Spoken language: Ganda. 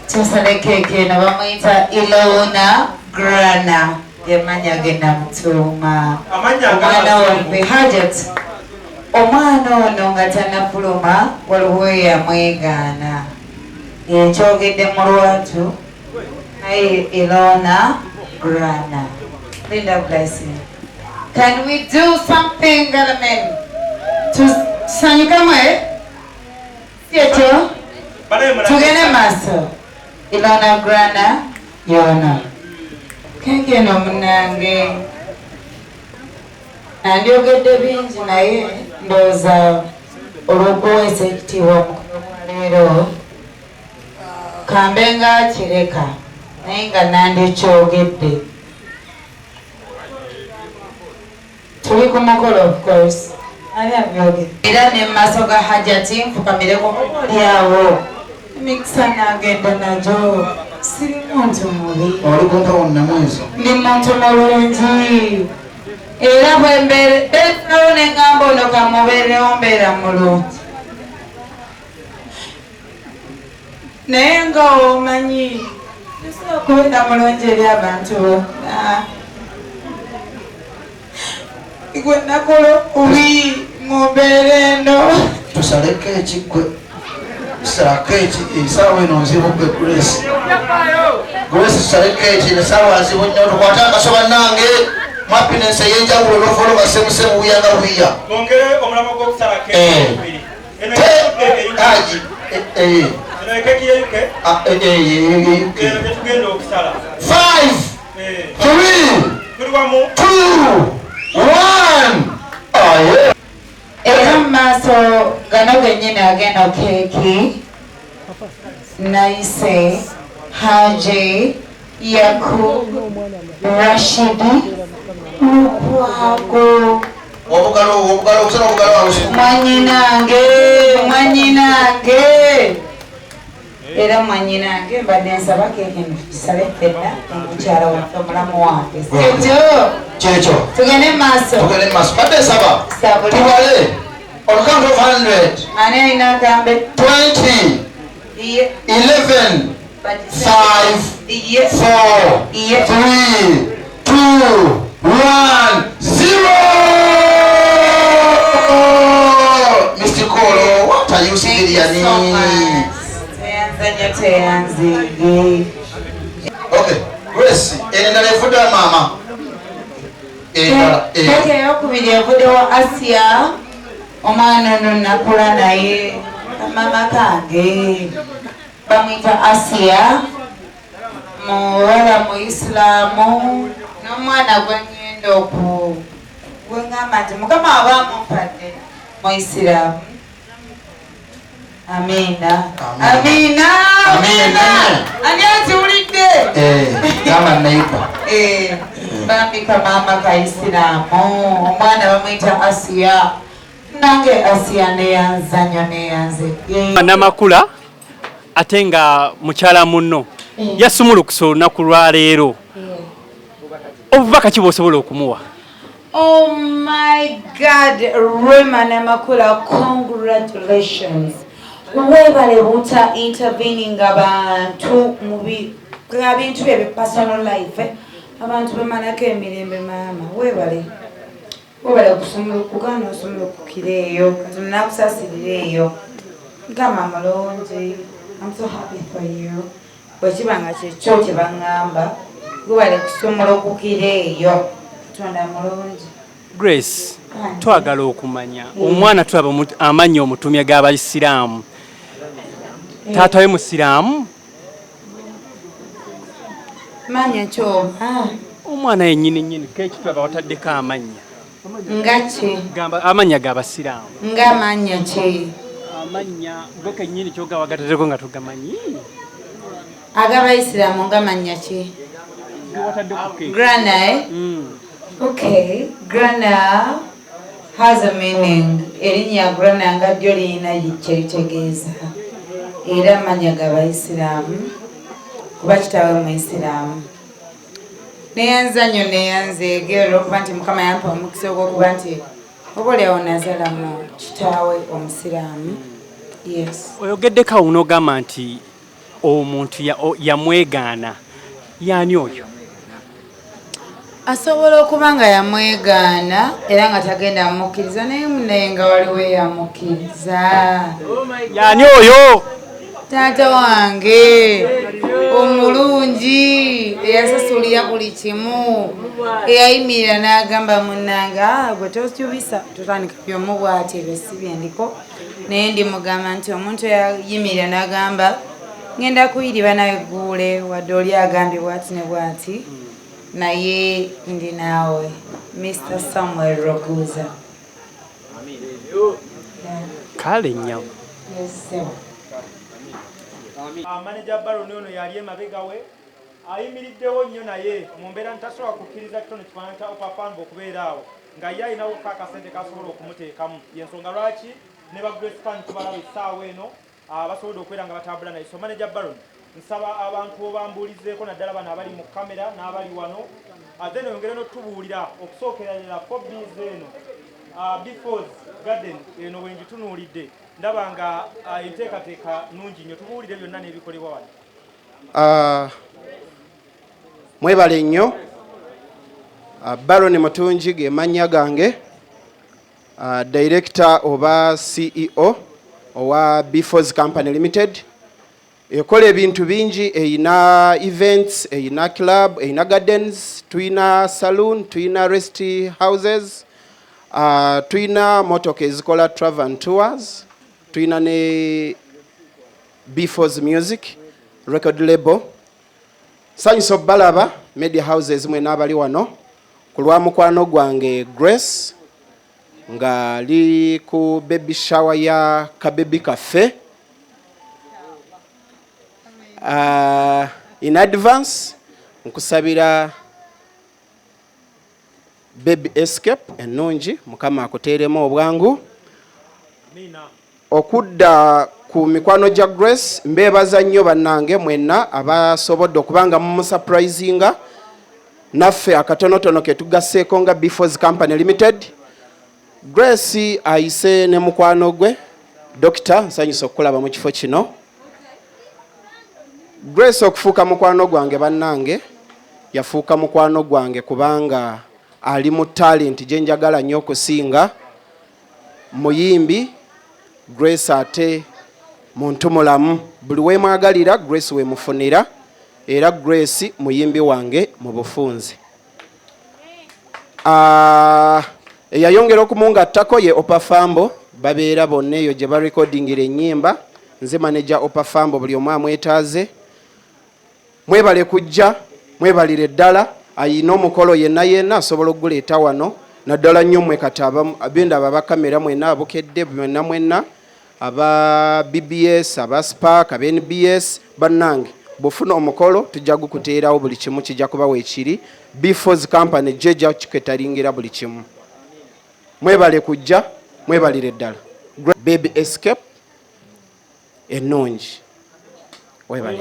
tusale keke na bamuyita Ilona Grana yemanya genda mutuma omwana waffe Hajat omwana ono nga tanafuluma waliwo yamwegaana yekyogedde mu lwatu naye Ilona Grana. Linda blessing. Can we do something, Galamen? Tusanyuka mwe? Sieto? Tugene maso. Ilona Grana yona. Keke no munange. Nandyogedde bingi naye ndowooza olw'okuweesa ekitiibwa leero kambe nga kireka naye nga nandikyogedde. Tuli ku mukolo of course. Ani abyogedde. Era ne mu maaso ga Hajati nfukamireko lyawo. Emikisa nagenda najo. Siri muntu mubi. Oli kunta wonna mwezo. Ndi muntu mulungi. Era bwe mbeera ne ngamba ono kamubeerewo mbeera mulungi. Naye nga omanyi tusooka okubeera mulungi eri abantu bonna. Igwe nakola okubi mu mbeera eno. Tusaleko ekigwe. Salako eki esaawa eno nzibu gwe Grace. Grace tusaleko eki esaawa nzibu nnyo tukwate akaso bannange. Happiness yenjawulo lofolo basemusemu buyanga buya. Bongere omulamo gw'okusalako ekibiri. Eno Haji. eno ekeki y'eyuke. Eyuke. Eno gyetugenda okusala. 5 3 tuli wamu 2 1. Era mu maaso gano gennyini agenda keeki Naise Haji Yakub Rashidi Lukwago Obugalo kusala obugalo alusi. mwanyinange era mwanyinange mbadde nsaba keeki ntusale ffenna omukyala waffe omulamu wange Kyekyo. tugende mu maaso Badde nsaba. Tubale. On count of 100. ani alina agambe 20 11 5 4 3 2 1 0. Mr. Kolo, what are you saying? teyanzige. Okay, Grace, endala efuda mama. Keeke eyokubiri evuddewo Asia omwana ono nakula naye mama kange bamwita Asia muwala mu Islaamu n'omwana gwengenda gwengamba nti Mukama aba amumpadde mu Islaamu. Amina. Ani aziwulidde? Gamba neiba. Bambika mama ka Islaamu omwana bamwita Asia. Nange Asia neyanzanyo neyanzige. Namakula ate nga mukyala munno yasumulukusa olunaku lwa leero. Obubaka ki bw'osobola okumuwa? Oh my God, Rema Namakula, congratulations. Webale buta intervening abantu mubi bintu bye personal life abantu bemanako emirembe mama webale okusumula okugana osumula okukireeyo kati nakusasirireeyo gama mulungi. I'm so happy for you. Bwekibanga kyekyo kyebaŋŋamba webale kusumula okukireeyo Katonda mulungi. Grace, twagala okumanya omwana tulaba amanya omutumya g'Abayisiraamu. Taata we Musiraamu? Manya kyo. Omwana yennyini keeki tulaba wataddeko amanya. Ngaki? Gamba amanya g'Abasiraamu. Ng'amanya ki? Amanya gwe kennyini kyogawa gatateko nga togamanyi. Ag'Abayisiraamu ng'amanya ki? Grana, Okay, Grana has a meaning. Erinnya Grana nga ddyo lirina kye litegeeza. Era amanya g'Abayisiraamu kuba kitaawe Muisiraamu. Neyanzanyo neyanzeege olw'okuba nti Mukama yampa omukisa ogw'okuba nti oboolyawo nazaalamu kitaawe Omusiraamu. Yes. Oyogeddeko awo n'ogamba nti omuntu yamwegaana yani oyo asobola okuba nga yamwegaana era nga tagenda mukkiriza naye munaye nga waliwo yamukkiriza yani oyo taata wange omulungi eyasasulira buli kimu eyayimirira n'agamba munnanga gwe tokyubisa totandika byomu bwati ebyo si byendiko naye ndimugamba nti omuntu eyayimirira n'agamba ngenda kuyiriba nawe egguule wadde oli agambye bwati ne bwati naye ndi naawe Mr. Samuel Roguza. kale nnyo manager Baron ono yali emabega we ayimiriddewo nnyo naye mu mbeera ntasobola kukkiriza kitono kifaananyi kya Opafambo okubeera awo nga ye ayinawo akasente kasobola okumuteekamu yensonga lwaki ne ba Grace Kan tubalaba essaawa eno basobodde okubeera nga batambula naye. So manager Baron, nsaba abantu obambuulizeeko naddala bano abali mu kamera n'abali wano then oyongere n'otubuulira okusookerera fobies eno Before Garden eno bwengitunuulidde ndaba nga enteekateeka nnungi nnyo, tubuulire byonna n'ebikolebwa wano. Mwebale nnyo. Baron Mutungi ge mannya gange, director oba CEO owa Before Company Limited. Ekola ebintu bingi, eyina events, eyina club, eyina gardens, tuyina saloon, tuyina rest houses, tuyina motoka ezikola travel and tours, tuyina ne Before Music record label. Sanyusa balaba media houses mwe n'abali wano ku lwa mukwano gwange Grace nga li ku baby shower ya Kabebi Cafe. In advance nkusabira Baby Escape ennungi mukama akuteeremu obwangu okudda ku mikwano gya Grace. Mbeebaza nnyo bannange mwenna abasobodde okubanga mu surprisinga naffe akatonotono ke tugasseeko nga Before Company Limited. Grace ayise ne mukwano gwe Dr. nsanyusa okukulaba mu kifo kino. Grace okufuuka mukwano gwange bannange yafuuka mukwano gwange kubanga ali mu talent gye njagala nnyo okusinga, muyimbi. Grace ate muntu mulamu, buli weemwagalira Grace weemufunira, era Grace muyimbi wange mu bufunze. Eyayongera okumungattako ye Opafambo, babeera bonna eyo gye barekodingira ennyimba. Nze manager Opafambo, buli omu amwetaaze. Mwebale kujja, mwebalire ddala. Ayina omukolo yenna asobola okuguleeta wano naddala nnyo mmwe kati abenda aba kamera mwenna abukedde mwenna aba BBS, aba Spark, aba NBS bannange bufuna omukolo tujja gukuteerawo buli kimu kijja kuba weekiri. Before Company jeja kiketalingira buli kimu. Mwebale kujja, mwebalire ddala. Baby Escape ennungi. Webale.